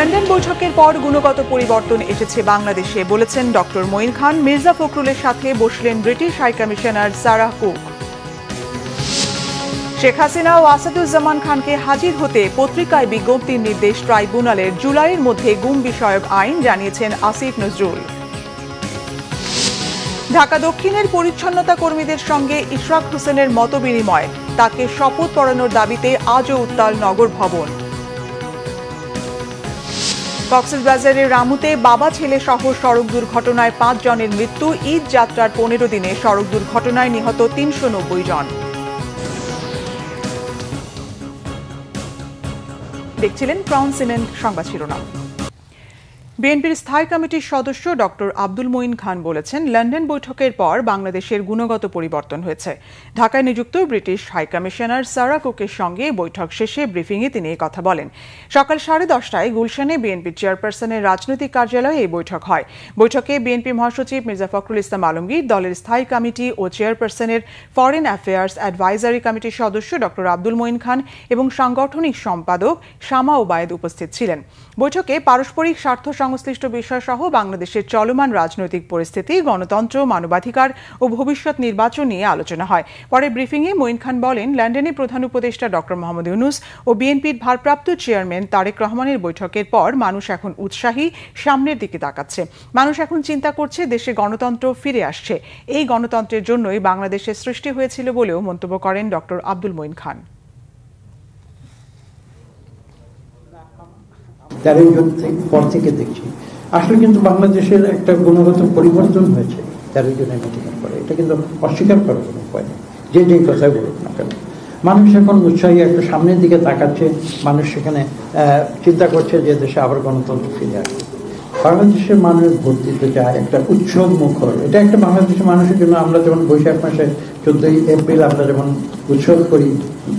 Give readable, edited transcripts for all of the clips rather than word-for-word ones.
London বৈঠকের পর গুণগত পরিবর্তন এসেছে বাংলাদেশে বলেছেন ডক্টর মঈন খান। মির্জা ফখরুলের সাথে বসলেন British high commissioner Sarah Cook. Sheikh Hasina ও আসাদুজ্জামান খানকে হাজির হতে পত্রিকায় বিজ্ঞপ্তির নির্দেশ ট্রাইব্যুনালের। জুলাইয়ের মধ্যে গুম বিষয়ক আইন জানিয়েছেন আসিফ নজরুল। ঢাকা দক্ষিণের পরিচ্ছন্নতা কর্মীদের সঙ্গে ইশরাক হোসেনের মতবিনিময়, তাকে শপথ পড়ানোর দাবিতে আজও উত্তাল নগর ভবন। কক্সবাজারের রামুতে বাবা ছেলে সহ সড়ক দুর্ঘটনায় 5 জনের মৃত্যু। ঈদ যাত্রার 15 দিনে সড়ক দুর্ঘটনায় নিহত 390 জন। দেখছিলেন ক্রাউন সিমেন্ট সংবাদ শিরোনাম। বিএনপির স্থায়ী কমিটির সদস্য ডক্টর আব্দুল মঈন খান বলেছেন, লন্ডন বৈঠকের পর বাংলাদেশের গুণগত পরিবর্তন হয়েছে। ঢাকায় নিযুক্ত ব্রিটিশ হাইকমিশনার সারাহ কুকের সঙ্গে বৈঠক শেষে ব্রিফিংয়ে তিনি এই কথা বলেন। সকাল 10:30টায় গুলশানে বিএনপি চেয়ারপারসনের রাজনৈতিক কার্যালয়ে এই বৈঠক হয়। বৈঠকে বিএনপি মহাসচিব মির্জা ফখরুল ইসলাম আলমগীর, দলের স্থায়ী কমিটি ও চেয়ারপারসনের ফরেন অ্যাফেয়ার্স অ্যাডভাইজারি কমিটির সদস্য ডক্টর আব্দুল মঈন খান এবং সাংগঠনিক সম্পাদক শামা ওবায়েদ উপস্থিত ছিলেন। বৈঠকে পারস্পরিক স্বার্থ সংশ্লিষ্ট বিষয়সহ বাংলাদেশের চলমান রাজনৈতিক পরিস্থিতি, গণতন্ত্র, মানবাধিকার ও ভবিষ্যৎ নির্বাচন নিয়ে আলোচনা হয়। পরে ব্রিফিংয়ে মঈন খান বলেন, লন্ডনে প্রধান উপদেষ্টা ডক্টর মোহাম্মদ ইউনূস ও বিএনপির ভারপ্রাপ্ত চেয়ারম্যান তারেক রহমানের বৈঠকের পর মানুষ এখন উৎসাহী, সামনের দিকে তাকাচ্ছে। মানুষ এখন চিন্তা করছে দেশে গণতন্ত্র ফিরে আসছে। এই গণতন্ত্রের জন্যই বাংলাদেশের সৃষ্টি হয়েছিল বলেও মন্তব্য করেন ডক্টর আব্দুল মঈন খান। 13 জন পর থেকে দেখছি আসলে কিন্তু বাংলাদেশের একটা গুণগত পরিবর্তন হয়েছে 13 জনের মিটিংয়ের পরে। এটা কিন্তু অস্বীকার করার কোনো উপায় নেই, যে কথাই বলুক না কেন। মানুষ এখন উৎসাহী, একটা সামনের দিকে তাকাচ্ছে। মানুষ সেখানে চিন্তা করছে যে দেশে আবার গণতন্ত্র ফিরে আসবে। বাংলাদেশের মানুষ ভোট দিতে চায়, একটা উৎসব মুখর। এটা একটা বাংলাদেশের মানুষের জন্য, আমরা যেমন বৈশাখ মাসে 14 এপ্রিল আমরা যেমন উৎসব করি,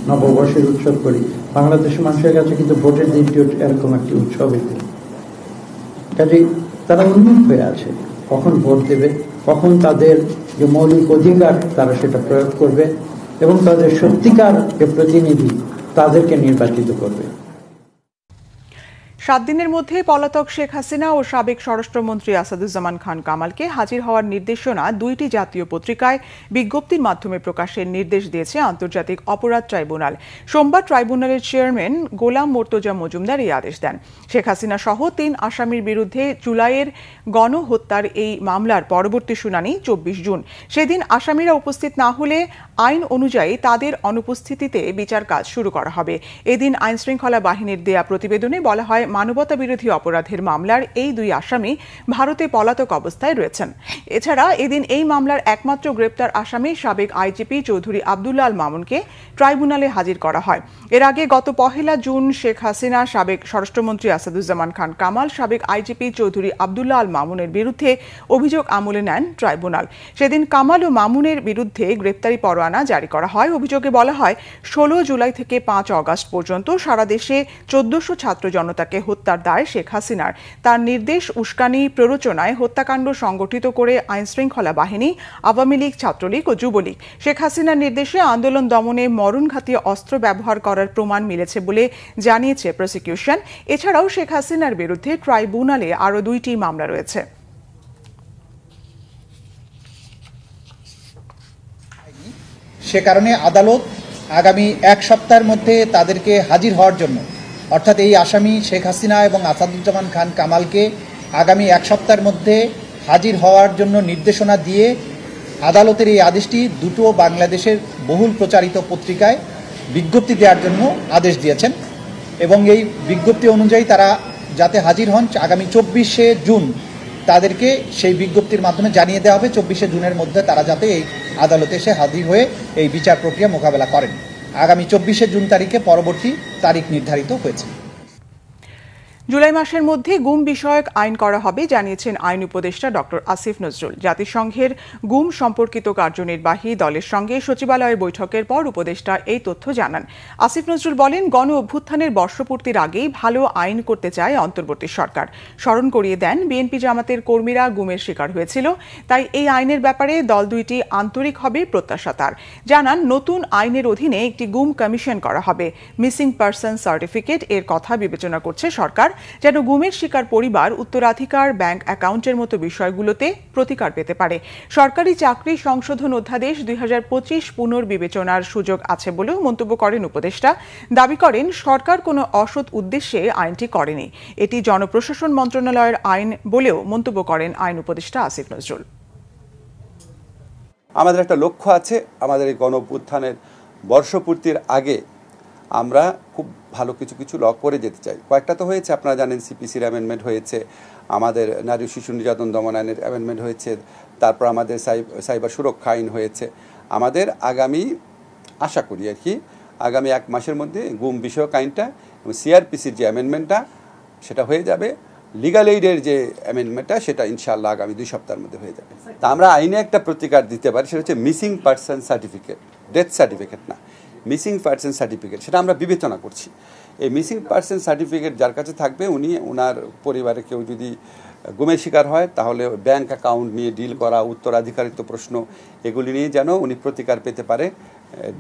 নববর্ষের উৎসব করি, বাংলাদেশের মানুষের কাছে কিন্তু ভোটের দিনটি এরকম একটি উৎসবের দিন। কাজেই তারা উন্মুখ হয়ে আছে কখন ভোট দেবে, কখন তাদের যে মৌলিক অধিকার তারা সেটা প্রয়োগ করবে এবং তাদের সত্যিকার যে প্রতিনিধি তাদেরকে নির্বাচিত করবে। 7 দিনের মধ্যে পলাতক শেখ হাসিনা ও সাবেক স্বরাষ্ট্রমন্ত্রী আসাদুজ্জামান খান কামালকে হাজির হওয়ার নির্দেশনা 2টি জাতীয় পত্রিকায় বিজ্ঞপ্তির মাধ্যমে প্রকাশের নির্দেশ দিয়েছে আন্তর্জাতিক অপরাধ ট্রাইব্যুনাল। সোমবার ট্রাইব্যুনালের চেয়ারম্যান গোলাম মোর্তজা মজুমদার এই আদেশ দেন। শেখ হাসিনা সহ 3 আসামির বিরুদ্ধে জুলাইয়ের গণহত্যার এই মামলার পরবর্তী শুনানি 24 জুন। সেদিন আসামিরা উপস্থিত না হলে আইন অনুযায়ী তাদের অনুপস্থিতিতে বিচার কাজ শুরু করা হবে। এদিন আইনশৃঙ্খলা বাহিনীর দেয়া প্রতিবেদনে বলা হয়, মানবতা বিরোধী অপরাধের মামলার এই 2 আসামি ভারতে পলাতক অবস্থায় রয়েছেন। এছাড়া এদিন এই মামলার একমাত্র গ্রেপ্তার আসামি সাবেক আইজিপি চৌধুরী আব্দুল্লাহ আল মামুনকে ট্রাইব্যুনালে হাজির করা হয়। এর আগে গত 1 জুন শেখ হাসিনা, সাবেক স্বরাষ্ট্রমন্ত্রী আসাদুজ্জামান খান কামাল, সাবেক আইজিপি চৌধুরী আব্দুল্লাহ আল মামুনের বিরুদ্ধে অভিযোগ আমলে নেন ট্রাইব্যুনাল। সেদিন কামাল ও মামুনের বিরুদ্ধে গ্রেপ্তারি পরোয়ানা জারি করা হয়। অভিযোগে বলা হয়, 16 জুলাই থেকে 5 আগস্ট পর্যন্ত সারা দেশে 1400 ছাত্র জনতাকে হত্যার দায় শেখ হাসিনার। তার নির্দেশ, উস্কানি, প্ররোচনায় হত্যাকাণ্ড সংগঠিত করে আইনশৃঙ্খলা বাহিনী, আওয়ামী লীগ, ছাত্রলীগ ও যুবলীগ। শেখ হাসিনার নির্দেশে আন্দোলন দমনে মরণঘাতী অস্ত্র ব্যবহার করার প্রমাণ মিলেছে বলে জানিয়েছে প্রসিকিউশন। এছাড়াও শেখ হাসিনার বিরুদ্ধে ট্রাইব্যুনালে আরও 2টি মামলা রয়েছে। সে কারণে আদালত আগামী 1 সপ্তাহের মধ্যে তাদেরকে হাজির হওয়ার জন্য, অর্থাৎ এই আসামি শেখ হাসিনা এবং আসাদুজ্জামান খান কামালকে আগামী 1 সপ্তাহের মধ্যে হাজির হওয়ার জন্য নির্দেশনা দিয়ে আদালতের এই আদেশটি 2টো বাংলাদেশের বহুল প্রচারিত পত্রিকায় বিজ্ঞপ্তি দেওয়ার জন্য আদেশ দিয়েছেন এবং এই বিজ্ঞপ্তি অনুযায়ী তারা যাতে হাজির হন আগামী 24শে জুন তাদেরকে সেই বিজ্ঞপ্তির মাধ্যমে জানিয়ে দেওয়া হবে 24শে জুনের মধ্যে তারা যাতে এই আদালতে এসে হাজির হয়ে এই বিচার প্রক্রিয়া মোকাবেলা করেন। আগামী 24শে জুন তারিখে পরবর্তী তারিখ নির্ধারিত হয়েছে। জুলাই মাসের মধ্যে গুম বিষয়ক আইন করা হবে জানিয়েছেন আইন উপদেষ্টা ডক্টর আসিফ নজরুল। জাতিসংঘের গুম সম্পর্কিত কার্যনির্বাহী দলের সঙ্গে সচিবালয়ের বৈঠকের পর উপদেষ্টা এই তথ্য জানান। আসিফ নজরুল বলেন, গণ অভ্যুত্থানের বর্ষপূর্তির আগেই ভালো আইন করতে চায় অন্তর্বর্তী সরকার। স্মরণ করিয়ে দেন, বিএনপি জামাতের কর্মীরা গুমের শিকার হয়েছিল, তাই এই আইনের ব্যাপারে দল দুইটি আন্তরিক হবে প্রত্যাশা তার। জানান, নতুন আইনের অধীনে একটি গুম কমিশন করা হবে। মিসিং পারসন সার্টিফিকেট এর কথা বিবেচনা করছে সরকার। যেন গুমের শিকার পরিবার উত্তরাধিকার, ব্যাংক অ্যাকাউন্টের মতো বিষয়গুলোতে প্রতিকার পেতে পারে। সরকারি চাকরি সংশোধন অধ্যাদেশ 2025 পুনর্বিবেচনার সুযোগ আছে বলেও মন্তব্য করেন উপদেষ্টা। দাবি করেন সরকার কোনো অসৎ উদ্দেশ্যে আইনটি করেনি, এটি জনপ্রশাসন মন্ত্রণালয়ের আইন বলেও মন্তব্য করেন আইন উপদেষ্টা আসিফ নজরুল। আমাদের একটা লক্ষ্য আছে, আমাদের এই গণঅভ্যুত্থানের বর্ষপূর্তির আগে আমরা খুব ভালো কিছু ল করে যেতে চাই। কয়েকটা তো হয়েছে, আপনারা জানেন সিপিসির অ্যামেন্ডমেন্ট হয়েছে, আমাদের নারী শিশু নির্যাতন দমন আইনের অ্যামেন্ডমেন্ট হয়েছে, তারপর আমাদের সাইবার সুরক্ষা আইন হয়েছে। আমাদের আগামী আশা করি আর কি আগামী 1 মাসের মধ্যে গুম বিষয়ক আইনটা এবং সিআরপিসির যে অ্যামেন্ডমেন্টটা সেটা হয়ে যাবে। লিগাল এইডের যে অ্যামেন্ডমেন্টটা সেটা ইনশাআল্লাহ আগামী 2 সপ্তাহের মধ্যে হয়ে যাবে। তা আমরা আইনে একটা প্রতিকার দিতে পারি, সেটা হচ্ছে missing person certificate, death certificate না, মিসিং পারসন সার্টিফিকেট। সেটা আমরা বিবেচনা করছি। এই মিসিং পারসন সার্টিফিকেট যার কাছে থাকবে, উনি ওনার পরিবারে কেউ যদি গুমের শিকার হয় তাহলে ব্যাংক অ্যাকাউন্ট নিয়ে ডিল করা, উত্তরাধিকারিত্ব প্রশ্ন, এগুলি নিয়ে যেন উনি প্রতিকার পেতে পারে,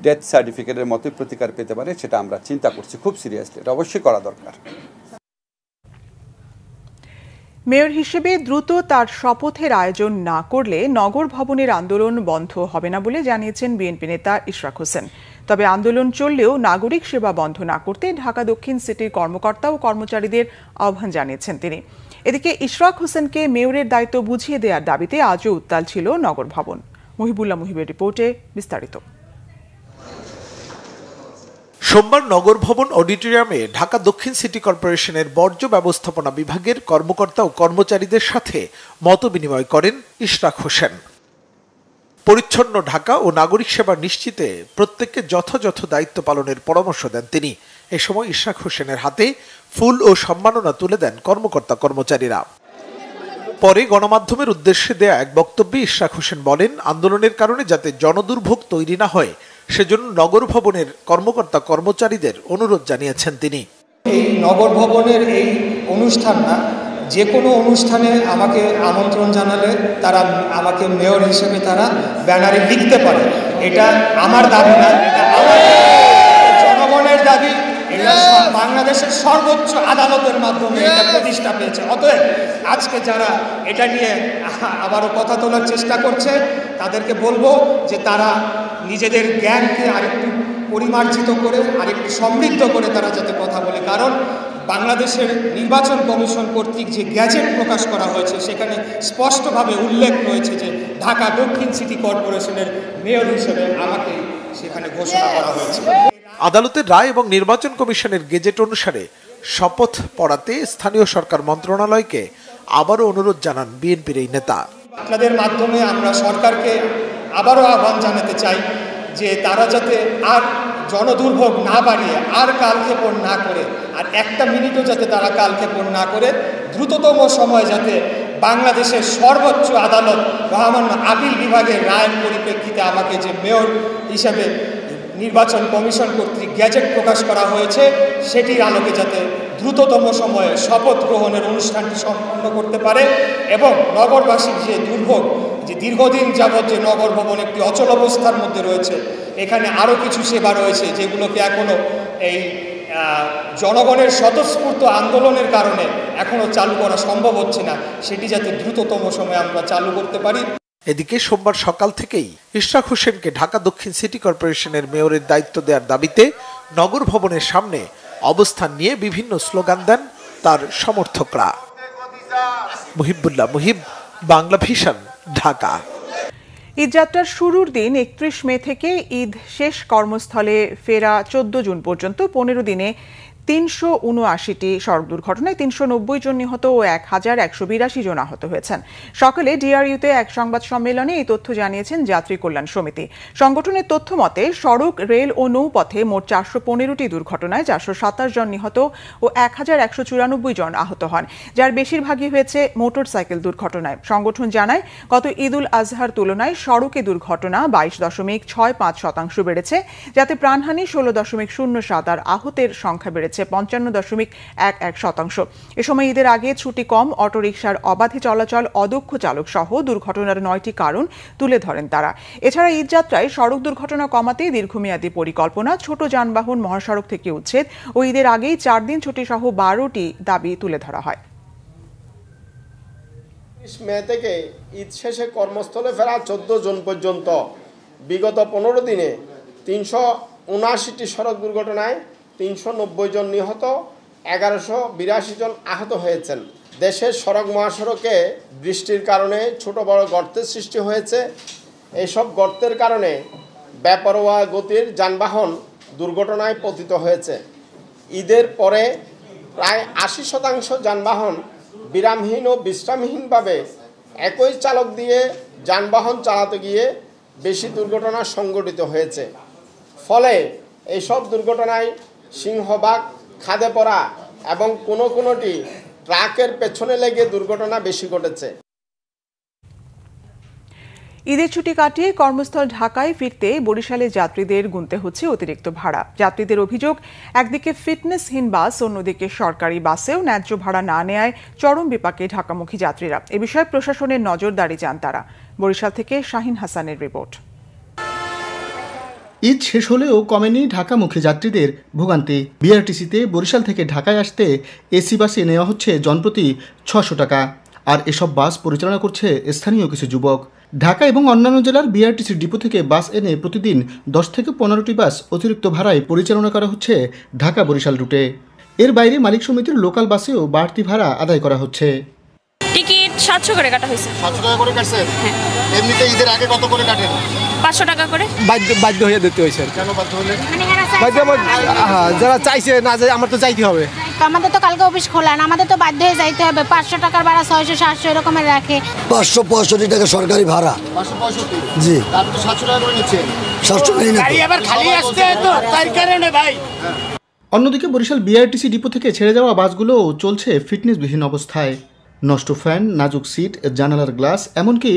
ডেথ সার্টিফিকেটের মতোই প্রতিকার পেতে পারে, সেটা আমরা চিন্তা করছি খুব সিরিয়াসলি। এটা অবশ্যই করা দরকার। মেয়র হিসেবে দ্রুত তার শপথের আয়োজন না করলে নগর ভবনের আন্দোলন বন্ধ হবে না বলে জানিয়েছেন বিএনপি নেতা ইশরাক হোসেন। তবে আন্দোলন চললেও নাগরিক সেবা বন্ধ না করতে ঢাকা দক্ষিণ সিটির কর্মকর্তা ও কর্মচারীদের আহ্বান জানিয়েছেন তিনি। এদিকে ইশরাক হোসেনকে মেয়রের দায়িত্ব বুঝিয়ে দেওয়ার দাবিতে আজও উত্তাল ছিল নগর ভবন। মহিবুল্লাহ মুহিবের রিপোর্টে বিস্তারিত। সোমবার নগর ভবন অডিটোরিয়ামে ঢাকা দক্ষিণ সিটি কর্পোরেশনের বর্জ্য ব্যবস্থাপনা বিভাগের কর্মকর্তা ও কর্মচারীদের সাথে মতবিনিময় করেন ইশরাক হোসেন। পরিচ্ছন্ন ঢাকা ও নাগরিক সেবা নিশ্চিতে প্রত্যেককে যথাযথ দায়িত্ব পালনের পরামর্শ দেন তিনি। এ সময় ইশরাক হোসেনের হাতে ফুল ও সম্মাননা তুলে দেন কর্মকর্তা কর্মচারীরা। পরে গণমাধ্যমের উদ্দেশ্যে দেয়া এক বক্তব্যে ইশরাক হোসেন বলেন, আন্দোলনের কারণে যাতে জনদুর্ভোগ তৈরি না হয় সেজন্য নগর ভবনের কর্মকর্তা কর্মচারীদের অনুরোধ জানিয়েছেন তিনি। এই নগর ভবনের এই অনুষ্ঠান না, যে কোনো অনুষ্ঠানে আমাকে আমন্ত্রণ জানালে তারা আমাকে মেয়র হিসেবে তারা ব্যানারে লিখতে পারে। এটা আমার দাবি না, এটা আমার জনগণের দাবি। এটা বাংলাদেশের সর্বোচ্চ আদালতের মাধ্যমে এটা প্রতিষ্ঠা পেয়েছে। অতএব আজকে যারা এটা নিয়ে আবারও কথা তোলার চেষ্টা করছে তাদেরকে বলবো যে তারা নিজেদের জ্ঞানকে আরেকটু পরিমার্জিত করে, আরেকটু সমৃদ্ধ করে তারা যাতে কথা বলে। কারণ বাংলাদেশের নির্বাচন কমিশন কর্তৃক যে গ্যাজেট প্রকাশ করা হয়েছে সেখানে স্পষ্টভাবে উল্লেখ রয়েছে যে ঢাকা দক্ষিণ সিটি কর্পোরেশনের মেয়র হিসেবে আমাকে সেখানে ঘোষণা করা হয়েছে। আদালতের রায় এবং নির্বাচন কমিশনের গেজেট অনুসারে শপথ পড়াতে স্থানীয় সরকার মন্ত্রণালয়কে আবারও অনুরোধ জানান বিএনপির এই নেতা। আপনাদের মাধ্যমে আমরা সরকারকে আবারও আহ্বান জানাতে চাই যে তারা যাতে আর জনদুর্ভোগ না বাড়িয়ে, আর কালক্ষেপণ না করে, আর একটা মিনিটও যাতে তারা কালক্ষেপণ না করে দ্রুততম সময় যাতে বাংলাদেশের সর্বোচ্চ আদালত মহামান্য আপিল বিভাগের রায়ের পরিপ্রেক্ষিতে আমাকে যে মেয়র হিসাবে নির্বাচন কমিশন কর্তৃক গ্যাজেট প্রকাশ করা হয়েছে সেটির আলোকে যাতে দ্রুততম সময়ে শপথ গ্রহণের অনুষ্ঠানটি সম্পন্ন করতে পারে এবং নগরবাসীর যে দুর্ভোগ, যে দীর্ঘদিন যাবৎ যে নগর ভবন একটি অচল অবস্থার মধ্যে রয়েছে, এখানে আরও কিছু সেবা রয়েছে যেগুলোকে এখনও এই জনগণের স্বতঃস্ফূর্ত আন্দোলনের কারণে এখনও চালু করা সম্ভব হচ্ছে না, সেটি যাতে দ্রুততম সময়ে আমরা চালু করতে পারি। এদিকে সোমবার সকাল থেকেই ইশরাক হোসেনকে ঢাকা দক্ষিণ সিটি কর্পোরেশনের মেয়রের দায়িত্ব দেওয়ার দাবিতে নগর ভবনের সামনে অবস্থান নিয়ে বিভিন্ন স্লোগান দেন তার সমর্থকরা। মুহিবুল্লাহ মুহিব, বাংলা ভিশন, ঢাকা। ঈদযাত্রার শুরুর দিন 31 মে থেকে ঈদ শেষ কর্মস্থলে ফেরা 14 জুন পর্যন্ত 15 দিনে 379টি সড়ক দুর্ঘটনায় 390 জন নিহত ও 1182 জন আহত হয়েছেন। সকালে ডিআরইউতে এক সংবাদ সম্মেলনে এই তথ্য জানিয়েছেন যাত্রী কল্যাণ সমিতি। সংগঠনের তথ্য মতে সড়ক, রেল ও নৌপথে মোট 415টি দুর্ঘটনায় 427 জন নিহত ও 1194 জন আহত হন, যার বেশিরভাগই হয়েছে মোটরসাইকেল দুর্ঘটনায়। সংগঠন জানায়, গত ঈদ উল আজহার তুলনায় সড়কে দুর্ঘটনা 22.65% বেড়েছে, যাতে প্রাণহানি 16.07 আর আহতের সংখ্যা বেড়েছে বেড়েছে 55.11%। এ সময় ঈদের আগে ছুটি কম, অটোরিকশার অবাধে চলাচল, অদক্ষ চালক সহ দুর্ঘটনার 9টি কারণ তুলে ধরেন তারা। এছাড়া ঈদযাত্রায় সড়ক দুর্ঘটনা কমাতে দীর্ঘমেয়াদী পরিকল্পনা, ছোট যানবাহন মহাসড়ক থেকে উচ্ছেদ ও ঈদের আগেই 4 দিন ছুটি সহ 12টি দাবি তুলে ধরা হয়। মে থেকে ঈদ শেষে কর্মস্থলে ফেরা 14 জন পর্যন্ত বিগত 15 দিনে 379টি সড়ক দুর্ঘটনায় 390 জন নিহত, 1182 জন আহত হয়েছেন। দেশের সড়ক মহাসড়কে বৃষ্টির কারণে ছোট বড় গর্তের সৃষ্টি হয়েছে। এইসব গর্তের কারণে বেপরোয়া গতির যানবাহন দুর্ঘটনায় পতিত হয়েছে। ঈদের পরে প্রায় 80% যানবাহন বিরামহীন ও বিশ্রামহীনভাবে একই চালক দিয়ে যানবাহন চালাতে গিয়ে বেশি দুর্ঘটনা সংঘটিত হয়েছে। ফলে এইসব দুর্ঘটনায় সিংহভাগ খাদে পড়া এবং কোনোটি ট্রাকের পেছনে লেগে দুর্ঘটনা বেশি ঘটেছে। ঈদের ছুটি কাটিয়ে কর্মস্থল ঢাকায় ফিরতে বরিশালে যাত্রীদের গুনতে হচ্ছে অতিরিক্ত ভাড়া। যাত্রীদের অভিযোগ, একদিকে ফিটনেসহীন বাস, অন্যদিকে সরকারি বাসেও ন্যায্য ভাড়া না নেয়ায় চরম বিপাকে ঢাকামুখী যাত্রীরা। এ বিষয়ে প্রশাসনের নজরদারি চান তারা। বরিশাল থেকে শাহিন হাসানের রিপোর্ট। ঈদ শেষ হলেও কমেনি ঢাকামুখী যাত্রীদের ভোগান্তি। বিআরটিসিতে বরিশাল থেকে ঢাকায় আসতে এসি বাসে নেওয়া হচ্ছে জনপ্রতি 600 টাকা। আর এসব বাস পরিচালনা করছে স্থানীয় কিছু যুবক। ঢাকা এবং অন্যান্য জেলার বিআরটিসি ডিপো থেকে বাস এনে প্রতিদিন 10 থেকে 15টি বাস অতিরিক্ত ভাড়ায় পরিচালনা করা হচ্ছে ঢাকা বরিশাল রুটে। এর বাইরে মালিক সমিতির লোকাল বাসেও বাড়তি ভাড়া আদায় করা হচ্ছে। টিকিট 700 করে কাটা হয়েছে। 700 টাকা করে কাটছেন? হ্যাঁ। এমনিতে ঈদের আগে কত করে কাটেন? 500 টাকা করে। বাধ্য হয়ে দিতে হয়েছে। কেন বাধ্য হলেন? যারা চাইছে না যে আমার তো যাইতে হবে। আমাদের তো কালকে অফিস খোলা না, আমাদের তো বাধ্য হয়ে যাইতে হবে। 500 টাকার ভাড়া 600 700 এরকমের রাখে। 565 টাকা সরকারি ভাড়া। 565? জি। আপনি 700 টাকা করে নিচ্ছেন? 700 টাকা গাড়ি আবার খালি আসছে তো তার কারণে ভাই। অন্যদিকে বরিশাল বিআরটিসি ডিপো থেকে ছেড়ে যাওয়া বাসগুলো চলছে ফিটনেসবিহীন অবস্থায়। নষ্ট ফ্যান, নাজুক সিট, জানালার গ্লাস, এমনকি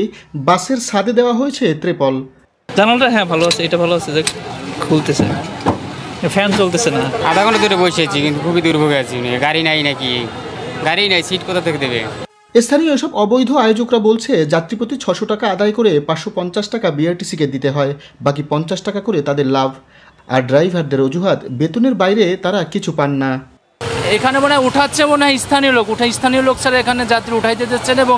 বাসের ছাদে দেওয়া হয়েছে ত্রিপল। জানালাটা হ্যাঁ ভালো আছে, এটা ভালো আছে যে খুলতেছে, ফ্যান চলতেছে না। আধা ঘন্টা ধরে বসে আছি কিন্তু খুবই দুর্ভোগে আছি। গাড়ি নাই নাকি? গাড়ি নাই, সিট কোথা থেকে দেবে? স্থানীয় এসব অবৈধ আয়োজকরা বলছে যাত্রীপ্রতি 600 টাকা আদায় করে 550 টাকা বিআরটিসিকে দিতে হয়, বাকি 50 টাকা করে তাদের লাভ। আর ড্রাইভারদের অজুহাত, বেতনের বাইরে তারা কিছু পান না। এখানে মনে হয় উঠাচ্ছে, মনে হয় স্থানীয় লোক ছাড়া এখানে যাত্রী উঠাইতে দিচ্ছে না এবং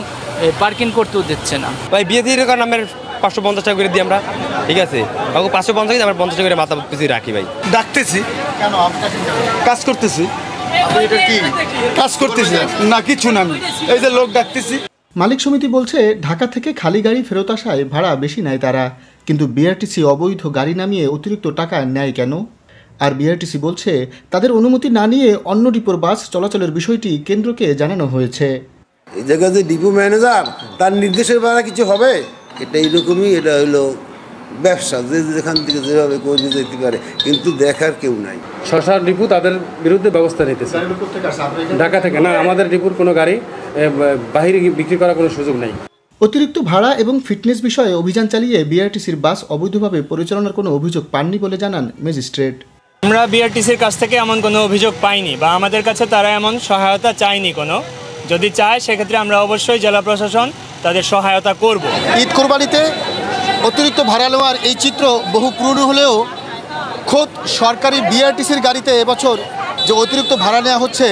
পার্কিং করতেও দিচ্ছে না। ভাই বিয়ে দিয়ে কারণ আমরা 550 টাকা করে দিই আমরা, ঠিক আছে? বাবু 550 আমরা 50 টাকা করে মাথা পিছিয়ে রাখি ভাই। ডাকতেছি কেন? কাজ করতেছি। আপনি এটা কি কাজ করতেছি? না কিছু না, এই যে লোক ডাকতেছি। মালিক সমিতি বলছে ঢাকা থেকে খালি গাড়ি ফেরত আসায় ভাড়া বেশি নেয় তারা, কিন্তু বিআরটিসি অবৈধ গাড়ি নামিয়ে অতিরিক্ত টাকা নেয় কেন? আর বিআরটিসি বলছে তাদের অনুমতি না নিয়ে অন্য ডিপোর বাস চলাচলের বিষয়টি কেন্দ্রকে জানানো হয়েছে। এই জায়গায় যে ডিপো ম্যানেজার তার নির্দেশের দ্বারা কিছু হবে, এটা এইরকমই। এটা হলো ব্যবসা, যে যেখান থেকে যেভাবে করে যেতে পারে, কিন্তু দেখার কেউ নাই। শশার ডিপো তাদের বিরুদ্ধে ব্যবস্থা নিতেছে। ঢাকা থেকে না, আমাদের ডিপোর কোনো গাড়ি বাহিরে বিক্রি করার কোনো সুযোগ নেই। অতিরিক্ত ভাড়া এবং ফিটনেস বিষয়ে অভিযান চালিয়ে বিআরটিসির বাস অবৈধভাবে পরিচালনার কোনো অভিযোগ পাননি বলে জানান ম্যাজিস্ট্রেট। আমরা বিআরটিসির কাছ থেকে এমন কোনো অভিযোগ পাইনি বা আমাদের কাছে তারা এমন সহায়তা চায়নি কোনো। যদি চায় সেক্ষেত্রে আমরা অবশ্যই জেলা প্রশাসন তাদের সহায়তা করব। ঈদ কোরবানিতে অতিরিক্ত ভাড়া নেওয়ার এই চিত্র বহু পুরনো হলেও খোদ সরকারি বিআরটিসির গাড়িতে এবছর যে অতিরিক্ত ভাড়া নেওয়া হচ্ছে,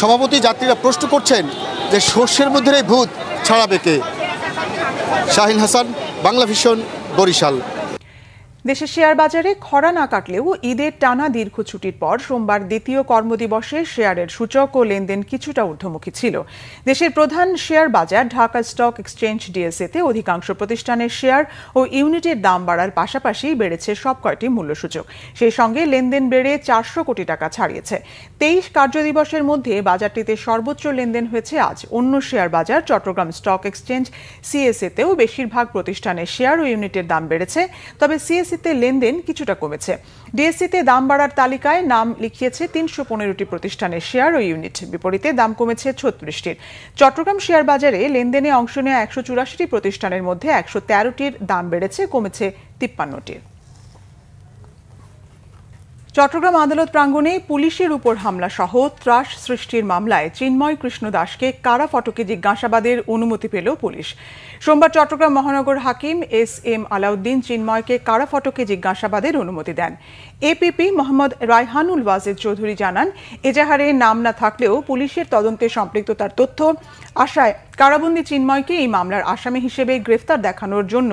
সভাপতি যাত্রীরা প্রশ্ন করছেন যে শস্যের মধ্যে এই ভূত ছাড়াবে কে? শাহিন হাসান, বাংলা ভিশন, বরিশাল। দেশের শেয়ার বাজারে খরা না কাটলেও ঈদের টানা দীর্ঘ ছুটির পর সোমবার দ্বিতীয় কর্মদিবসে শেয়ারের সূচক ও লেনদেন কিছুটা ঊর্ধ্বমুখী ছিল। দেশের প্রধান শেয়ার বাজার ঢাকা স্টক এক্সচেঞ্জ ডিএসইতে অধিকাংশ প্রতিষ্ঠানের শেয়ার ও ইউনিটের দাম বাড়ার পাশাপাশি বেড়েছে সব কয়টি মূল্যসূচক। সেই সঙ্গে লেনদেন বেড়ে 400 কোটি টাকা ছাড়িয়েছে। 23 কার্যদিবসের মধ্যে বাজারটিতে সর্বোচ্চ লেনদেন হয়েছে আজ। অন্য শেয়ার বাজার চট্টগ্রাম স্টক এক্সচেঞ্জ সিএসইতেও বেশিরভাগ প্রতিষ্ঠানের শেয়ার ও ইউনিটের দাম বেড়েছে, তবে সিএসইতে লেনদেন কিছুটা কমেছে। ডিএসইতে দাম বাড়ার তালিকায় নাম লিখিয়েছে 315টি প্রতিষ্ঠানের শেয়ার ও ইউনিট, বিপরীতে দাম কমেছে 36টির। চট্টগ্রাম শেয়ার বাজারে লেনদেনে অংশ নেওয়া 184টি প্রতিষ্ঠানের মধ্যে 113টির দাম বেড়েছে, কমেছে 53টির। চট্টগ্রাম আদালত প্রাঙ্গণে পুলিশের উপর হামলা সহ ত্রাস সৃষ্টির মামলায় চিন্ময় কৃষ্ণ দাসকে কারা ফটকে জিজ্ঞাসাবাদের অনুমতি পেল পুলিশ। সোমবার চট্টগ্রাম মহানগর হাকিম এস.এম. আলাউদ্দিন চিন্ময়কে কারা ফটকে জিজ্ঞাসাবাদের অনুমতি দেন। এপিপি মোহাম্মদ রায়হানুল ওয়াজেদ চৌধুরী জানান, এজাহারে নাম না থাকলেও পুলিশের তদন্তে সম্পৃক্ততার তথ্য আশায় কারাবন্দী চিন্ময়কে এই মামলার আসামি হিসেবে গ্রেফতার দেখানোর জন্য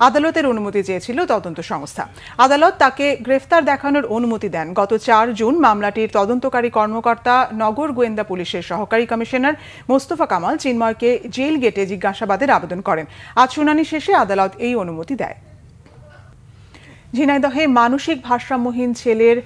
আদালতের অনুমতি চেয়েছিল তদন্ত সংস্থা। আদালত তাকে গ্রেফতার দেখানোর অনুমতি দেন। গত 4 জুন মামলাটির তদন্তকারী কর্মকর্তা নগর গোয়েন্দা পুলিশের সহকারী কমিশনার মোস্তফা কামাল চিন্ময়কে জেল গেটে জিজ্ঞাসাবাদের আবেদন করেন। আজ শুনানি শেষে আদালত এই অনুমতি দেয়। ঝিনাইদহে মানসিক ভারসাম্যহীন ছেলের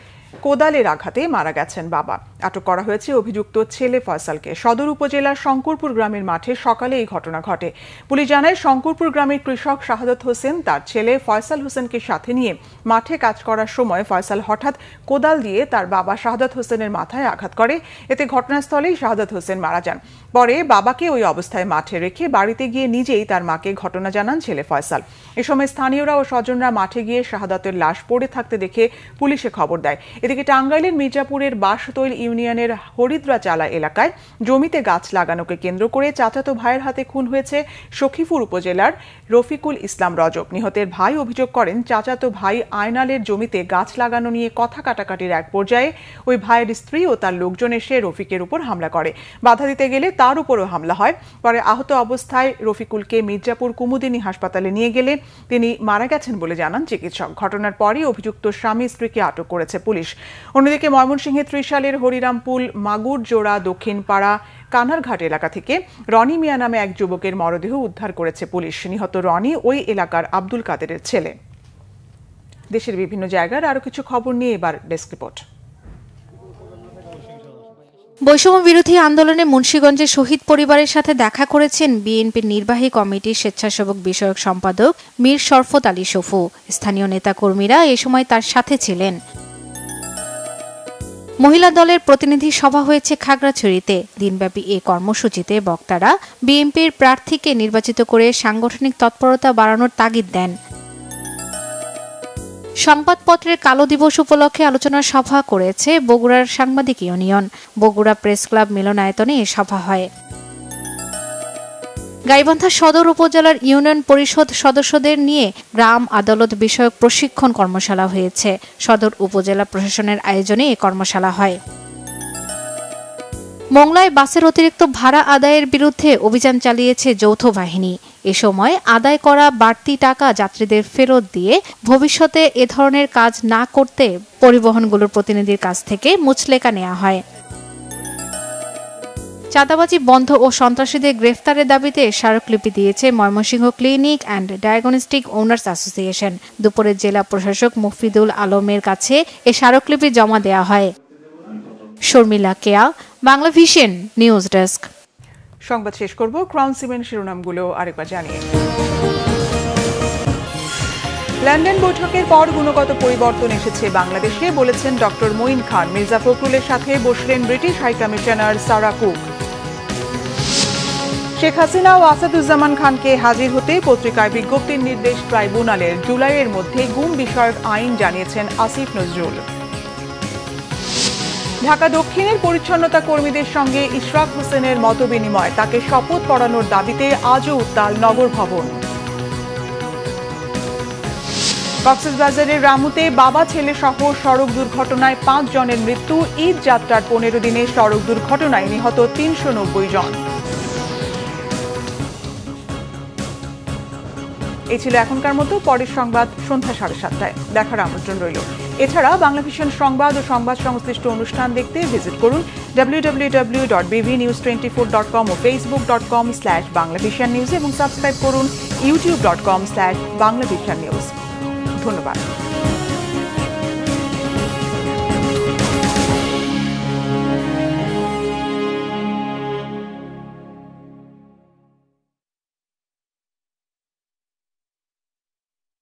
কোদালের আঘাতে মারা গেছেন বাবা। আটক করা হয়েছে অভিযুক্ত ছেলে ফয়সালকে। সদর উপজেলার শঙ্করপুর গ্রামের মাঠে সকালে এই ঘটনা ঘটে। পুলিশ জানায়, শঙ্করপুর গ্রামের কৃষক শাহাদত হোসেন তার ছেলে ফয়সাল হোসেনকে সাথে নিয়ে মাঠে কাজ করার সময় ফয়সাল হঠাৎ কোদাল দিয়ে তার বাবা শাহাদত হোসেনের মাথায় আঘাত করে। এতে ঘটনাস্থলেই শাহাদত হোসেন মারা যান। পরে বাবাকে ওই অবস্থায় মাঠে রেখে বাড়িতে গিয়ে নিজেই তার মাকে ঘটনা জানান ছেলে ফয়সাল। এ সময় স্থানীয়রা ও স্বজনরা মাঠে গিয়ে শাহাদতের লাশ পড়ে থাকতে দেখে পুলিশে খবর দেয়। এদিকে টাঙ্গাইলের মির্জাপুরের বাঁশতৈল ইউনিয়নের হরিদ্রা চালা এলাকায় জমিতে গাছ লাগানোকে কেন্দ্র করে চাচাতো ভাইয়ের হাতে খুন হয়েছে সখীপুর উপজেলার রফিকুল ইসলাম রজব। নিহতের ভাই অভিযোগ করেন, চাচাতো ভাই আয়নালের জমিতে গাছ লাগানো নিয়ে কথা কাটাকাটির এক পর্যায়ে ওই ভাইয়ের স্ত্রী ও তার লোকজন এসে রফিকের উপর হামলা করে। বাধা দিতে গেলে তার উপরও হামলা হয়। পরে আহত অবস্থায় রফিকুলকে মির্জাপুর কুমুদিনী হাসপাতালে নিয়ে গেলে তিনি মারা গেছেন বলে জানান চিকিৎসক। ঘটনার পরই অভিযুক্ত স্বামী স্ত্রীকে আটক করেছে পুলিশ। অন্যদিকে ময়মনসিংহে ত্রিশালের হরিরামপুল মাগুরজোড়া দক্ষিণপাড়া কানারঘাট এলাকা থেকে রনি মিয়া নামে এক যুবকের মরদেহ উদ্ধার করেছে পুলিশ। নিহত রনি ওই এলাকার আব্দুল কাদেরের ছেলে। দেশের বিভিন্ন জায়গার আরো কিছু খবর নিয়ে এবার ডেস্ক রিপোর্ট। বৈষম্য বিরোধী আন্দোলনে মুন্সিগঞ্জে শহীদ পরিবারের সাথে দেখা করেছেন বিএনপির নির্বাহী কমিটির স্বেচ্ছাসেবক বিষয়ক সম্পাদক মীর শরফত আলী শফু। স্থানীয় নেতাকর্মীরা এ সময় তার সাথে ছিলেন। মহিলা দলের প্রতিনিধি সভা হয়েছে খাগড়াছড়িতে। দিনব্যাপী এই কর্মসূচিতে বক্তারা বিএনপির প্রার্থীকে নির্বাচিত করে সাংগঠনিক তৎপরতা বাড়ানোর তাগিদ দেন। সংবাদপত্রের কালো দিবস উপলক্ষে আলোচনা সভা করেছে বগুড়ার সাংবাদিক ইউনিয়ন। বগুড়া প্রেস ক্লাব মিলনায়তনে এ সভা হয়। গাইবান্ধা সদর উপজেলার ইউনিয়ন পরিষদ সদস্যদের নিয়ে গ্রাম আদালত বিষয়ক প্রশিক্ষণ কর্মশালা হয়েছে। সদর উপজেলা প্রশাসনের আয়োজনে এ কর্মশালা হয়। মোংলায় বাসের অতিরিক্ত ভাড়া আদায়ের বিরুদ্ধে অভিযান চালিয়েছে যৌথ বাহিনী। এ সময় আদায় করা বাড়তি টাকা যাত্রীদের ফেরত দিয়ে ভবিষ্যতে এ ধরনের কাজ না করতে পরিবহনগুলোর প্রতিনিধির কাছ থেকে মুচলেকা নেওয়া হয়। চাঁদাবাজি বন্ধ ও সন্ত্রাসীদের গ্রেফতারের দাবিতে স্মারকলিপি দিয়েছে Mymensingh clinic and diagnostic owners association. দুপুরে জেলা প্রশাসক মুফিদুল আলমের কাছে এ স্মারকলিপি জমা দেওয়া হয়। শর্মিলা কেয়া, বাংলা ভিশন নিউজ ডেস্ক। সংবাদ শেষ করব ক্রাউন সিমেন্ট শিরোনামগুলো আরেকবার জানিয়ে। লন্ডন বৈঠকের পর গুণগত পরিবর্তন এসেছে বাংলাদেশে, বলেছেন ডক্টর মঈন খান। মির্জা ফখরুলের সাথে বসলেন ব্রিটিশ হাইকমিশনার সারা কুক। শেখ হাসিনা ও আসাদুজ্জামান খানকে হাজির হতে পত্রিকায় বিজ্ঞপ্তির নির্দেশ ট্রাইব্যুনালের। জুলাইয়ের মধ্যে গুম বিষয়ক আইন জানিয়েছেন আসিফ নজরুল। ঢাকা দক্ষিণের পরিচ্ছন্নতা কর্মীদের সঙ্গে ইশরাক হোসেনের মতবিনিময়, তাকে শপথ পড়ানোর দাবিতে আজও উত্তাল নগর ভবন। কক্সবাজারের রামুতে বাবা ছেলে সহ সড়ক দুর্ঘটনায় 5 জনের মৃত্যু। ঈদ যাত্রার 15 দিনে সড়ক দুর্ঘটনায় নিহত 390 জন। এই ছিল এখনকার মতো। পরের সংবাদ সন্ধ্যা 7:30টায় দেখার আমন্ত্রণ রইল। এছাড়া বাংলা ভিশন সংবাদ ও সংবাদ সংশ্লিষ্ট অনুষ্ঠান দেখতে ভিজিট করুন www.bvnews24.com ও facebook.com/banglavishannews এবং সাবস্ক্রাইব করুন youtube.com/banglavishannews। ধন্যবাদ।